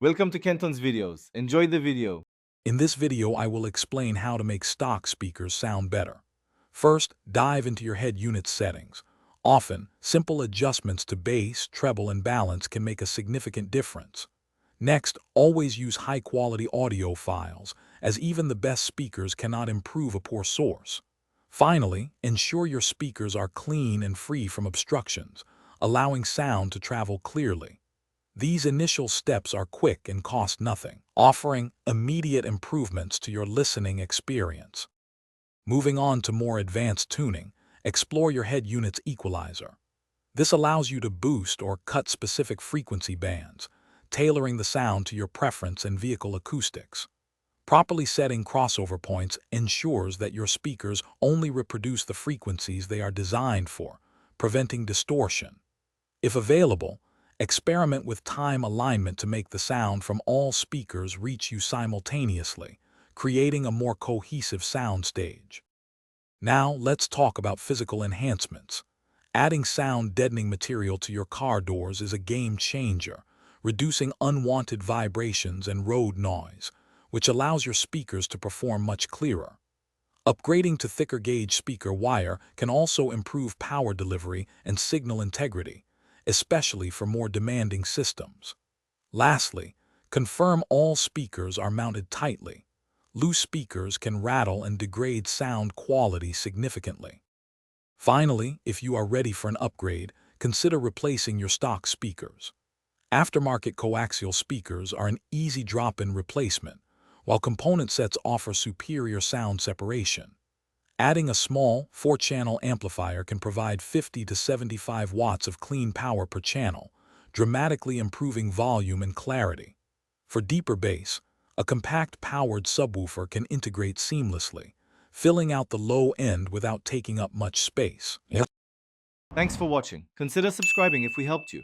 Welcome to Kenton's videos. Enjoy the video. In this video, I will explain how to make stock speakers sound better. First, dive into your head unit settings. Often, simple adjustments to bass, treble, and balance can make a significant difference. Next, always use high-quality audio files, as even the best speakers cannot improve a poor source. Finally, ensure your speakers are clean and free from obstructions, allowing sound to travel clearly. These initial steps are quick and cost nothing, offering immediate improvements to your listening experience. Moving on to more advanced tuning, explore your head unit's equalizer. This allows you to boost or cut specific frequency bands, tailoring the sound to your preference and vehicle acoustics. Properly setting crossover points ensures that your speakers only reproduce the frequencies they are designed for, preventing distortion. If available, experiment with time alignment to make the sound from all speakers reach you simultaneously, creating a more cohesive soundstage. Now, let's talk about physical enhancements. Adding sound deadening material to your car doors is a game changer, reducing unwanted vibrations and road noise, which allows your speakers to perform much clearer. Upgrading to thicker gauge speaker wire can also improve power delivery and signal integrity, especially for more demanding systems. Lastly, confirm all speakers are mounted tightly. Loose speakers can rattle and degrade sound quality significantly. Finally, if you are ready for an upgrade, consider replacing your stock speakers. Aftermarket coaxial speakers are an easy drop-in replacement, while component sets offer superior sound separation. Adding a small 4-channel amplifier can provide 50 to 75 watts of clean power per channel, dramatically improving volume and clarity. For deeper bass, a compact powered subwoofer can integrate seamlessly, filling out the low end without taking up much space. Thanks for watching. Consider subscribing if we helped you.